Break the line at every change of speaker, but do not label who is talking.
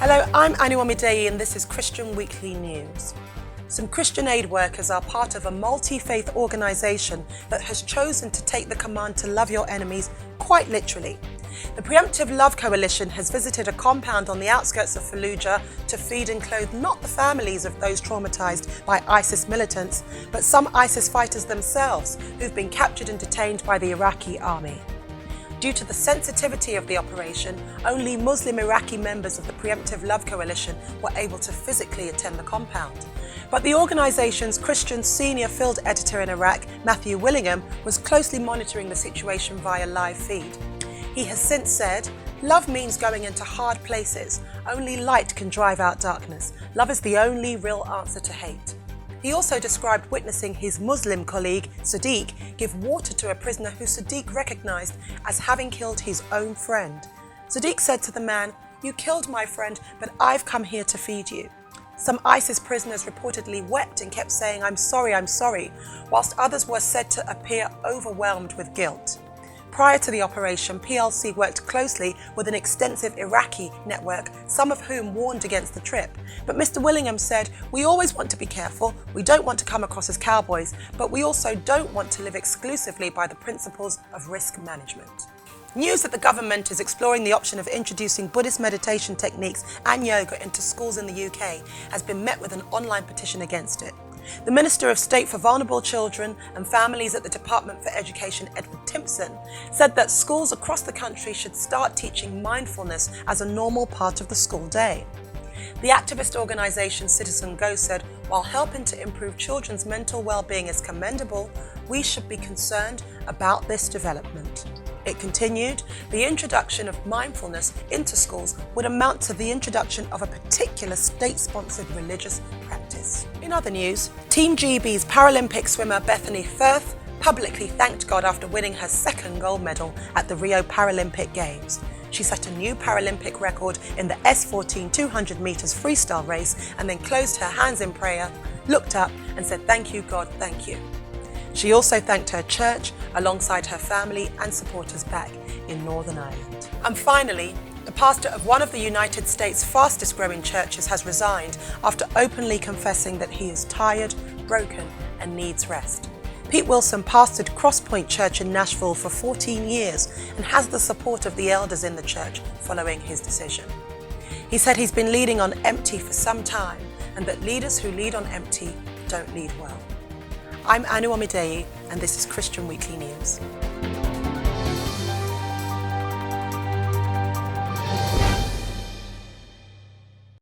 Hello, I'm Omideyi and this is Christian Weekly News. Some Christian aid workers are part of a multi-faith organisation that has chosen to take the command to love your enemies quite literally. The Preemptive Love Coalition has visited a compound on the outskirts of Fallujah to feed and clothe not the families of those traumatised by ISIS militants, but some ISIS fighters themselves who've been captured and detained by the Iraqi army. Due to the sensitivity of the operation, only Muslim Iraqi members of the Preemptive Love Coalition were able to physically attend the compound. But the organisation's Christian senior field editor in Iraq, Matthew Willingham, was closely monitoring the situation via live feed. He has since said, "Love means going into hard places. Only light can drive out darkness. Love is the only real answer to hate." He also described witnessing his Muslim colleague, Sadiq, give water to a prisoner who Sadiq recognised as having killed his own friend. Sadiq said to the man, "You killed my friend, but I've come here to feed you." Some ISIS prisoners reportedly wept and kept saying, I'm sorry, whilst others were said to appear overwhelmed with guilt. Prior to the operation, PLC worked closely with an extensive Iraqi network, some of whom warned against the trip. But Mr. Willingham said, "We always want to be careful, we don't want to come across as cowboys, but we also don't want to live exclusively by the principles of risk management." News that the government is exploring the option of introducing Buddhist meditation techniques and yoga into schools in the UK has been met with an online petition against it. The Minister of State for Vulnerable Children and Families at the Department for Education, Edward Timpson, said that schools across the country should start teaching mindfulness as a normal part of the school day. The activist organisation Citizen Go said, while helping to improve children's mental well-being is commendable, we should be concerned about this development. It continued, the introduction of mindfulness into schools would amount to the introduction of a particular state-sponsored religious practice. In other news, Team GB's Paralympic swimmer Bethany Firth publicly thanked God after winning her second gold medal at the Rio Paralympic Games. She set a new Paralympic record in the S14 200 metres freestyle race and then closed her hands in prayer, looked up and said, "Thank you, God, thank you." She also thanked her church alongside her family and supporters back in Northern Ireland. And finally, the pastor of one of the United States' fastest growing churches has resigned after openly confessing that he is tired, broken and needs rest. Pete Wilson pastored Crosspoint Church in Nashville for 14 years and has the support of the elders in the church following his decision. He said he's been leading on empty for some time and that leaders who lead on empty don't lead well. I'm Omideyi and this is Christian Weekly News.